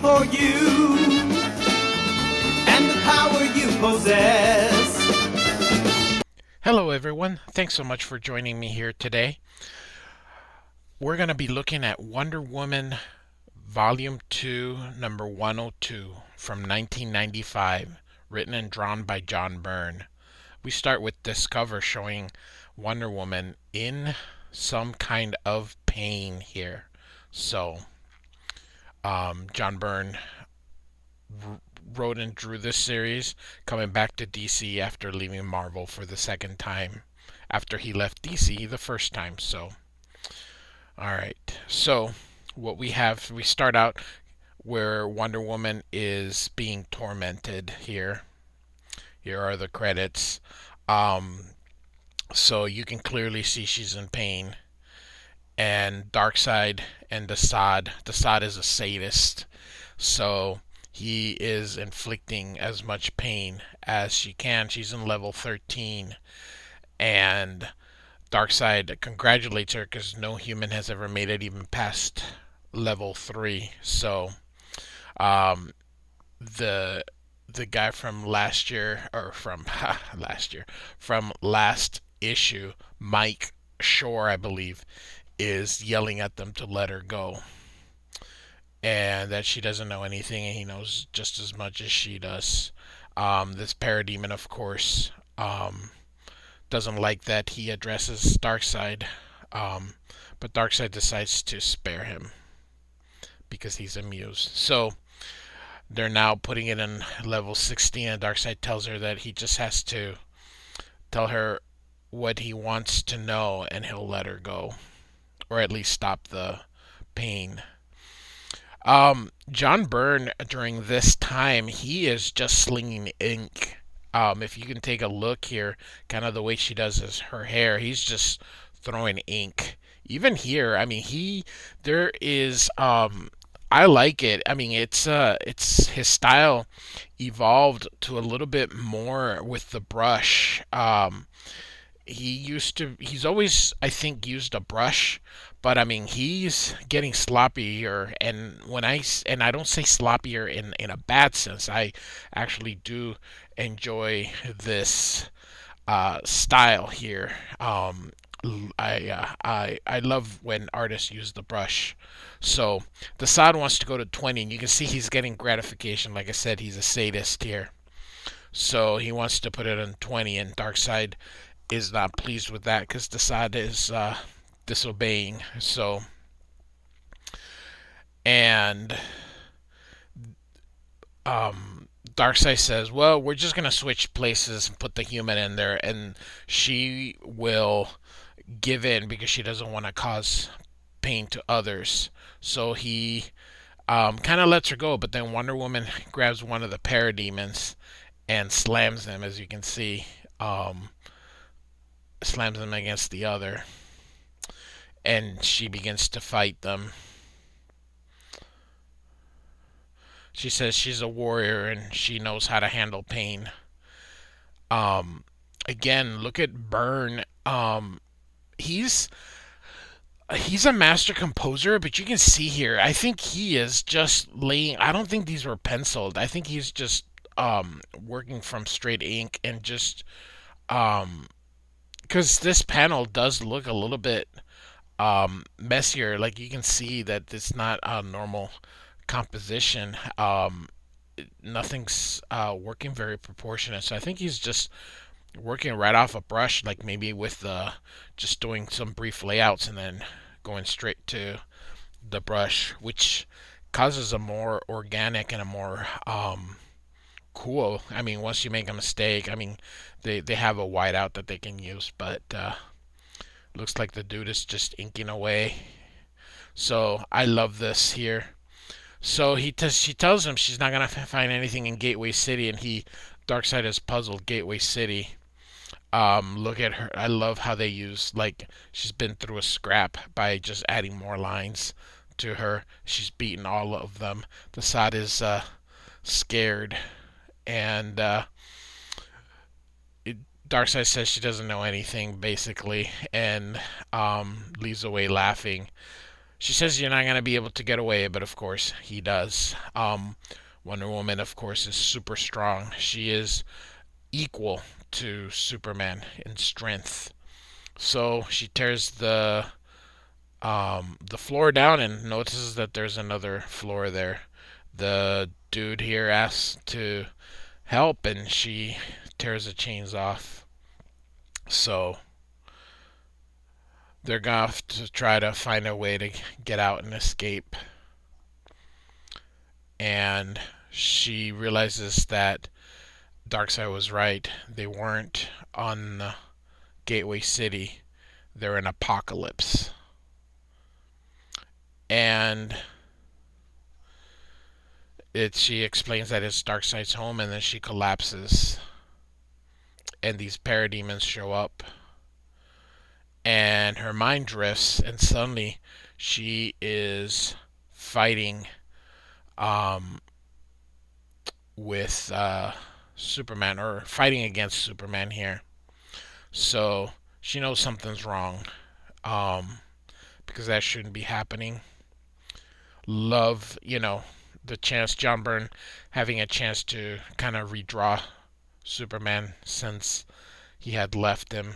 for you and the power you possess. Hello everyone, thanks so much for joining me here today. We're going to be looking at Wonder Woman Volume 2, number 102 from 1995, written and drawn by Byrne. We start with this cover showing Wonder Woman in some kind of pain here. So, Byrne wrote and drew this series, coming back to DC after leaving Marvel for the second time, after he left DC the first time. So, alright. So, what we have, we start out where Wonder Woman is being tormented here. Here are the credits. So you can clearly see she's in pain. And Darkseid and Desaad. Desaad is a sadist. So he is inflicting as much pain as she can. She's in level 13. And Darkseid congratulates her because no human has ever made it even past level 3. So the guy from last year, or from from last issue, Mike Shore, I believe, is yelling at them to let her go, and that she doesn't know anything, and he knows just as much as she does. This parademon, of course, doesn't like that he addresses Darkseid, but Darkseid decides to spare him because he's amused. So they're now putting it in level 16, and Darkseid tells her that he just has to tell her what he wants to know and he'll let her go, or at least stop the pain. Byrne, during this time, he is just slinging ink. If you can take a look here, kind of the way she does her hair, he's just throwing ink. Even here, I mean, there is, I like it. I mean, it's his style evolved to a little bit more with the brush. He's always, I think, used a brush, but I mean, he's getting sloppier, and I don't say sloppier in a bad sense. I actually do enjoy this style here. I love when artists use the brush. So the Desaad wants to go to 20, and you can see he's getting gratification. Like I said, he's a sadist here. So he wants to put it on 20, and Darkseid is not pleased with that because the Desaad is disobeying. So, and Darkseid says, well, we're just going to switch places and put the human in there, and she will give in because she doesn't want to cause pain to others. So he kind of lets her go, but then Wonder Woman grabs one of the parademons and slams them, as you can see, slams them against the other, and she begins to fight them. She says she's a warrior and she knows how to handle pain. Again, look at Byrne. He's a master composer, but you can see here, I think he is just laying, I don't think these were penciled. I think he's just working from straight ink, and just because this panel does look a little bit messier. Like, you can see that it's not a normal composition. Nothing's working very proportionate. So I think he's just working right off a brush, like maybe with just doing some brief layouts and then going straight to the brush, which causes a more organic and a more cool. I mean, once you make a mistake, I mean, they have a whiteout that they can use, but looks like the dude is just inking away. So I love this here. So she tells him she's not gonna find anything in Gateway City, and Darkseid is puzzled. Gateway City. Look at her. I love how they use, like, she's been through a scrap by just adding more lines to her. She's beaten all of them. The Desaad is scared, and Darkseid says she doesn't know anything, basically, and leaves away laughing. She says you're not gonna be able to get away, but of course he does. Wonder Woman, of course, is super strong. She is equal to Superman in strength. So she tears the floor down and notices that there's another floor there. The dude here asks to help, and she tears the chains off. So they're gonna have to try to find a way to get out and escape. And she realizes that Darkseid was right. They weren't on the Gateway City. They're in Apocalypse. And she explains that it's Darkseid's home, and then she collapses. And these parademons show up. And her mind drifts, and suddenly she is fighting um, with Superman, or fighting against Superman here. So she knows something's wrong, um, because that shouldn't be happening. Love, the chance, John Byrne having a chance to kind of redraw Superman since he had left him.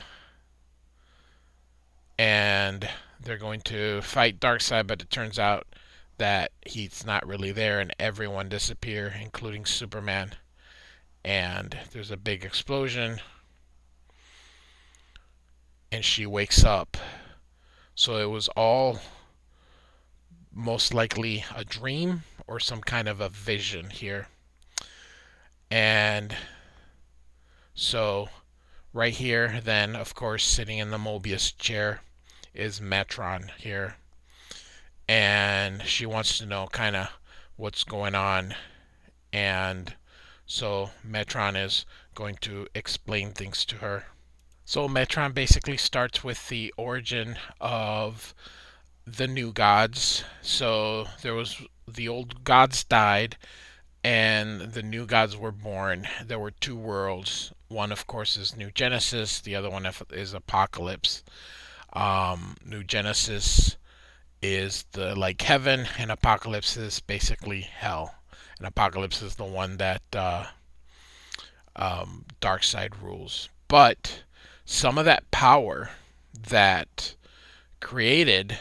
And they're going to fight Darkseid, but it turns out that he's not really there, and everyone disappear, including Superman. And there's a big explosion, and she wakes up. So it was all most likely a dream or some kind of a vision here. And so right here, then, of course, sitting in the Mobius chair is Metron here. And she wants to know kind of what's going on. And so Metron is going to explain things to her. So Metron basically starts with the origin of the new gods. So there was the old gods died, and the new gods were born. There were two worlds. One, of course, is New Genesis. The other one is Apocalypse. New Genesis is the like heaven, and Apocalypse is basically hell. And Apocalypse is the one that Darkseid rules. But some of that power that created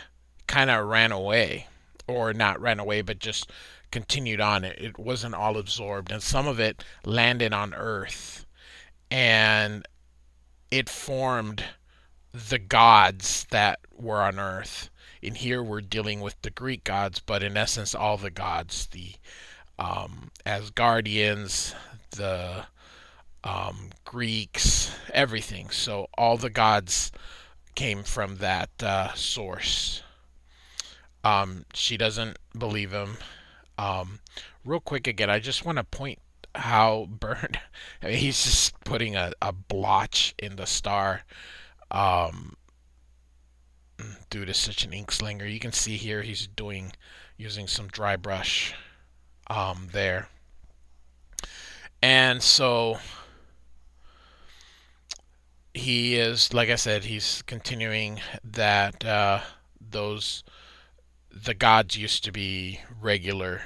kind of ran away, or not ran away, but just continued on. It wasn't all absorbed, and some of it landed on Earth, and it formed the gods that were on Earth. In here, we're dealing with the Greek gods, but in essence, all the gods, the Asgardians, the Greeks, everything. So all the gods came from that source. She doesn't believe him. Real quick again, I just want to point how Byrne, I mean, he's just putting a blotch in the star. Dude is such an ink slinger. You can see here he's using some dry brush there. And so he is, like I said, he's continuing that the gods used to be regular,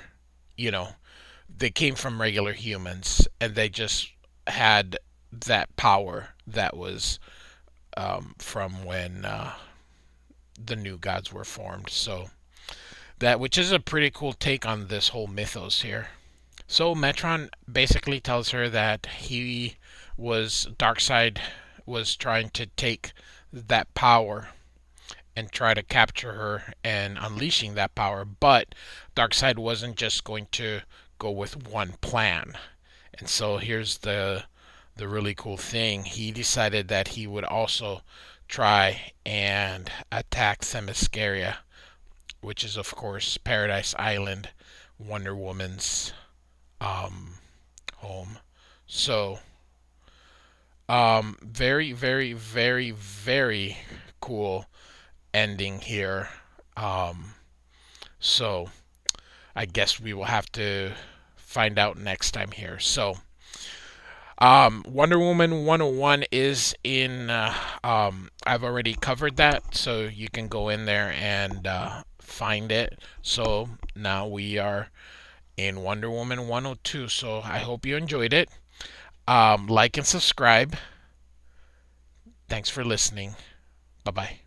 they came from regular humans, and they just had that power that was from when the new gods were formed. So that, which is a pretty cool take on this whole mythos here. So Metron basically tells her that Darkseid was trying to take that power and try to capture her and unleashing that power, but Darkseid wasn't just going to go with one plan. And so here's the really cool thing. He decided that he would also try and attack Themyscira, which is of course Paradise Island, Wonder Woman's home. So very, very, very, very cool ending here. So I guess we will have to find out next time here. So Wonder Woman 101 is in. I've already covered that, so you can go in there and find it. So now we are in Wonder Woman 102. So I hope you enjoyed it. Like and subscribe. Thanks for listening. Bye bye.